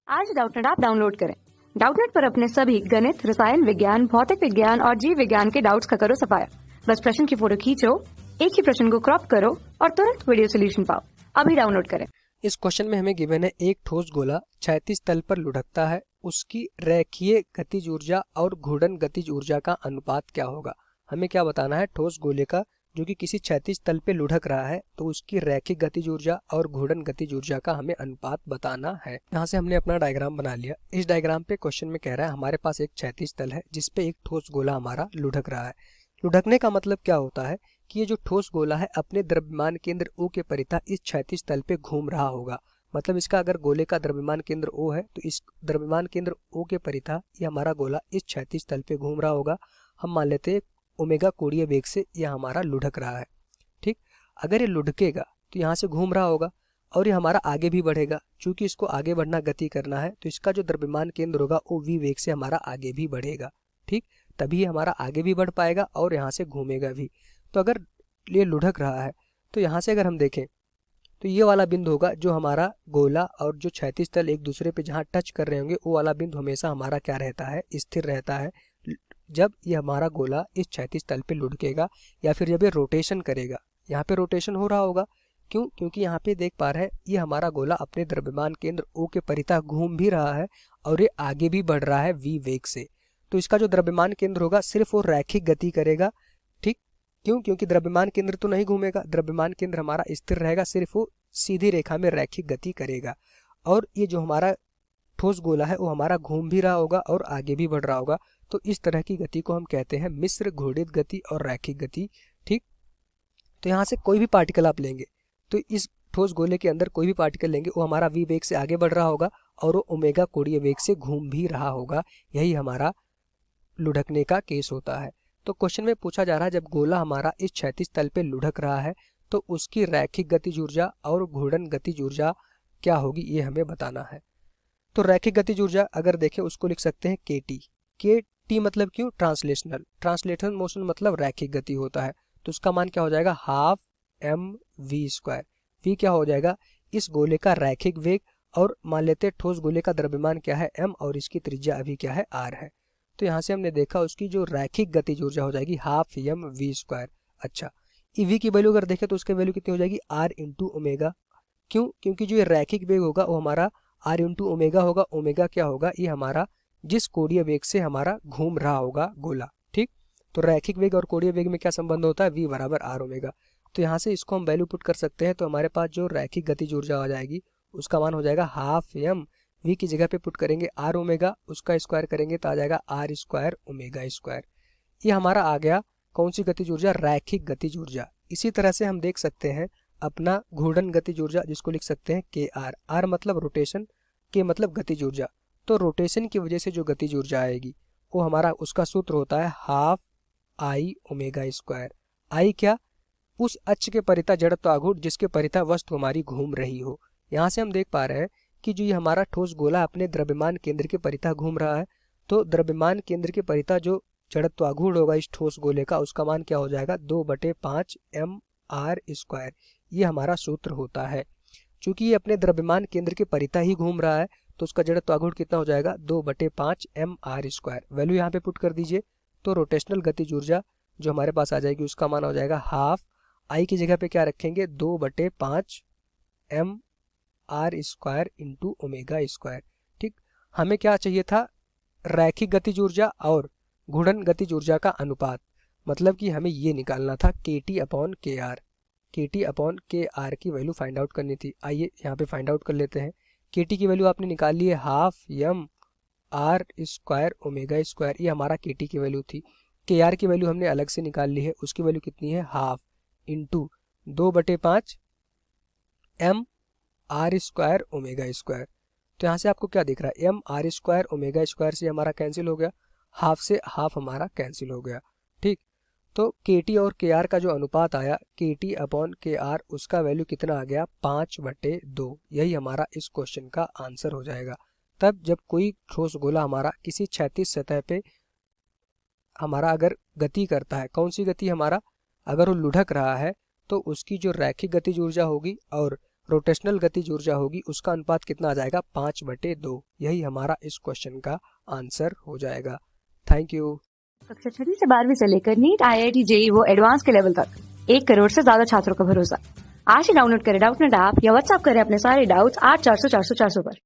आज Doubtnut app download करें। Doubtnut पर अपने सभी गणित, रसायन विज्ञान, भौतिक विज्ञान और जीव विज्ञान के डाउट्स का करो सफाया। बस प्रश्न की फोटो खींचो, एक ही प्रश्न को क्रॉप करो और तुरंत वीडियो सोल्यूशन पाओ। अभी डाउनलोड करें। इस क्वेश्चन में हमें गिवन है एक ठोस गोला क्षैतिज तल पर लुढ़कता है, उसकी रेखीय गतिज ऊर्जा और घूर्णन गतिज ऊर्जा का अनुपात क्या होगा। हमें क्या बताना है, ठोस गोले का जो कि किसी क्षैतिज तल पे लुढ़क रहा है तो उसकी रैखिक गतिज ऊर्जा और घूर्णन गतिज ऊर्जा का हमें अनुपात बताना है। यहाँ से हमने अपना डायग्राम बना लिया। इस डायग्राम पे क्वेश्चन में कह रहा है हमारे पास एक क्षैतिज तल है जिसपे एक ठोस गोला हमारा लुढ़क रहा है। लुढ़कने का मतलब क्या होता है कि ये जो ठोस गोला है अपने द्रव्यमान केंद्र O के परितः इस क्षैतिज तल पे घूम रहा होगा। मतलब इसका अगर गोले का द्रव्यमान केंद्र O है तो इस द्रव्यमान केंद्र O के परितः ये हमारा गोला इस क्षैतिज तल पे घूम रहा होगा। हम मान लेते हैं ओमेगा कोणीय वेग से यह हमारा लुढ़क रहा है। ठीक, अगर ये लुढ़केगा तो यहाँ से घूम रहा होगा और ये हमारा आगे भी बढ़ेगा। चूंकि इसको आगे बढ़ना, गति करना है, तो इसका जो द्रव्यमान केंद्र होगा वो v वेग से हमारा आगे भी बढ़ेगा। ठीक, तभी हमारा आगे भी बढ़ पाएगा और यहाँ से घूमेगा भी। तो अगर ये लुढ़क रहा है तो यहाँ से अगर हम देखें तो ये वाला बिंदु होगा जो हमारा गोला और जो क्षैतिज तल एक दूसरे पे जहाँ टच कर रहे होंगे, वो वाला बिंदु हमेशा हमारा क्या रहता है, स्थिर रहता है जब ये हमारा गोला इस क्षैतिज तल पे लुढ़केगा या फिर जब ये रोटेशन करेगा। यहाँ पे रोटेशन हो रहा होगा, क्यों? क्योंकि यहाँ पे देख पा रहे हैं ये हमारा गोला अपने द्रव्यमान केंद्र O के परितः घूम भी रहा है और ये आगे भी बढ़ रहा है v वेग से। तो इसका जो द्रव्यमान केंद्र होगा सिर्फ वो रैखिक गति करेगा। ठीक, क्यों? क्योंकि द्रव्यमान केंद्र तो नहीं घूमेगा, द्रव्यमान केंद्र हमारा स्थिर रहेगा, सिर्फ वो सीधी रेखा में रैखिक गति करेगा। और ये जो हमारा ठोस गोला है वो हमारा घूम भी रहा होगा और आगे भी बढ़ रहा होगा। तो इस तरह की गति को हम कहते हैं मिश्र घूर्णित गति और रैखिक गति। ठीक, तो यहाँ से कोई भी पार्टिकल आप लेंगे तो इस ठोस गोले के अंदर कोई भी पार्टिकल लेंगे वो हमारा v वेग से आगे बढ़ रहा होगा और वो ओमेगा कोणीय वेग से घूम भी रहा होगा। यही हमारा लुढ़कने का केस होता है। तो क्वेश्चन में पूछा जा रहा है जब गोला हमारा इस क्षैतिज तल पे लुढ़क रहा है तो उसकी रैखिक गतिज ऊर्जा और घूर्णन गतिज ऊर्जा क्या होगी, ये हमें बताना है। तो रैखिक गतिज ऊर्जा अगर देखें उसको लिख सकते हैं KT। KT मतलब क्यों? ट्रांसलेशनल, ट्रांसलेशनल मोशन मतलब रैखिक गति होता है। तो उसका मान क्या हो जाएगा, हाफ mv²। v क्या हो जाएगा, इस गोले का रैखिक वेग, और मान लेते हैं ठोस गोले का द्रव्यमान क्या है m और इसकी त्रिज्या अभी क्या है, r है। तो यहाँ से हमने देखा उसकी जो रैखिक गतिज ऊर्जा हो जाएगी हाफ mv²। अच्छा, v की वैल्यू अगर देखें तो उसकी वैल्यू कितनी हो जाएगी, r इंटू ओमेगा। क्यों? क्योंकि जो ये रैखिक वेग होगा वो हमारा r इंटू ओमेगा होगा। ओमेगा क्या होगा, ये हमारा जिस कोणीय वेग से हमारा घूम रहा होगा गोला। ठीक, तो रैखिक वेग और कोणीय वेग में क्या संबंध होता है, v बराबर r ओमेगा। तो यहाँ से इसको हम वैल्यू पुट कर सकते हैं। तो हमारे पास जो रैखिक गतिज ऊर्जा आ जाएगी उसका मान हो जाएगा हाफ v की जगह पे पुट करेंगे r ओमेगा, उसका स्क्वायर करेंगे तो आ जाएगा r² ओमेगा स्क्वायर। ये हमारा आ गया कौन सी गतिज ऊर्जा, रैखिक गतिज ऊर्जा। इसी तरह से हम देख सकते हैं अपना घूर्णन गतिज ऊर्जा जिसको लिख सकते हैं KR। R मतलब रोटेशन, K मतलब गतिज ऊर्जा। तो रोटेशन की वजह से जो गतिज ऊर्जा आएगी वो हमारा उसका सूत्र होता है half I omega square. I क्या, उस अक्ष के परितः जड़त्व आघूर्ण जिसके परितः वस्तु हमारी घूम रही हो। यहाँ से हम देख पा रहे हैं कि जो ये हमारा ठोस गोला अपने द्रव्यमान केंद्र के परितः घूम रहा है, तो द्रव्यमान केंद्र के परितः जो जड़त्व आघूर्ण होगा इस ठोस गोले का उसका मान क्या हो जाएगा, 2/5 mr²। ये हमारा सूत्र होता है। चूंकि ये अपने द्रव्यमान केंद्र के परितः ही घूम रहा है तो उसका जड़त्व आघूर्ण कितना हो जाएगा, 2/5 mr²। वैल्यू यहाँ पे पुट कर दीजिए तो रोटेशनल गतिज ऊर्जा जो हमारे पास आ जाएगी उसका मान हो जाएगा हाफ I की जगह पे क्या रखेंगे, 2/5 mr² इंटू ओमेगा स्क्वायर। ठीक, हमें क्या चाहिए था, रैखिक गतिज ऊर्जा और घूर्णन गतिज ऊर्जा का अनुपात। मतलब कि हमें ये निकालना था KT/KR। KT/KR की वैल्यू फाइंड आउट करनी थी। आइए यहाँ पे फाइंड आउट कर लेते हैं। KT की वैल्यू आपने निकाल ली है हाफ mr² ओमेगा स्क्वायर, ये हमारा KT की वैल्यू थी। KR की वैल्यू हमने अलग से निकाल ली है, उसकी वैल्यू कितनी है, half into 2/5 mr² omega square. तो यहाँ से आपको क्या दिख रहा है, mr² ओमेगा स्क्वायर से हमारा कैंसिल हो गया, हाफ से हाफ हमारा कैंसिल हो गया। ठीक, तो KT और KR का जो अनुपात आया KT/KR उसका वैल्यू कितना आ गया, 5/2। यही हमारा इस क्वेश्चन का आंसर हो जाएगा। तब जब कोई ठोस गोला हमारा किसी क्षैतिज सतह पे हमारा अगर गति करता है, कौन सी गति, हमारा अगर वो लुढ़क रहा है तो उसकी जो रैखिक गतिज ऊर्जा होगी और रोटेशनल गतिज ऊर्जा होगी उसका अनुपात कितना आ जाएगा 5/2। यही हमारा इस क्वेश्चन का आंसर हो जाएगा। Thank you. कक्षा 6वीं से 12वीं से लेकर नीट, IIT, JEE वो एडवांस के लेवल तक 1 करोड़ से ज्यादा छात्रों का भरोसा। आज ही डाउनलोड करें डाउटनेट ऐप या व्हाट्सएप करें अपने सारे डाउट्स 8400 400 400 पर।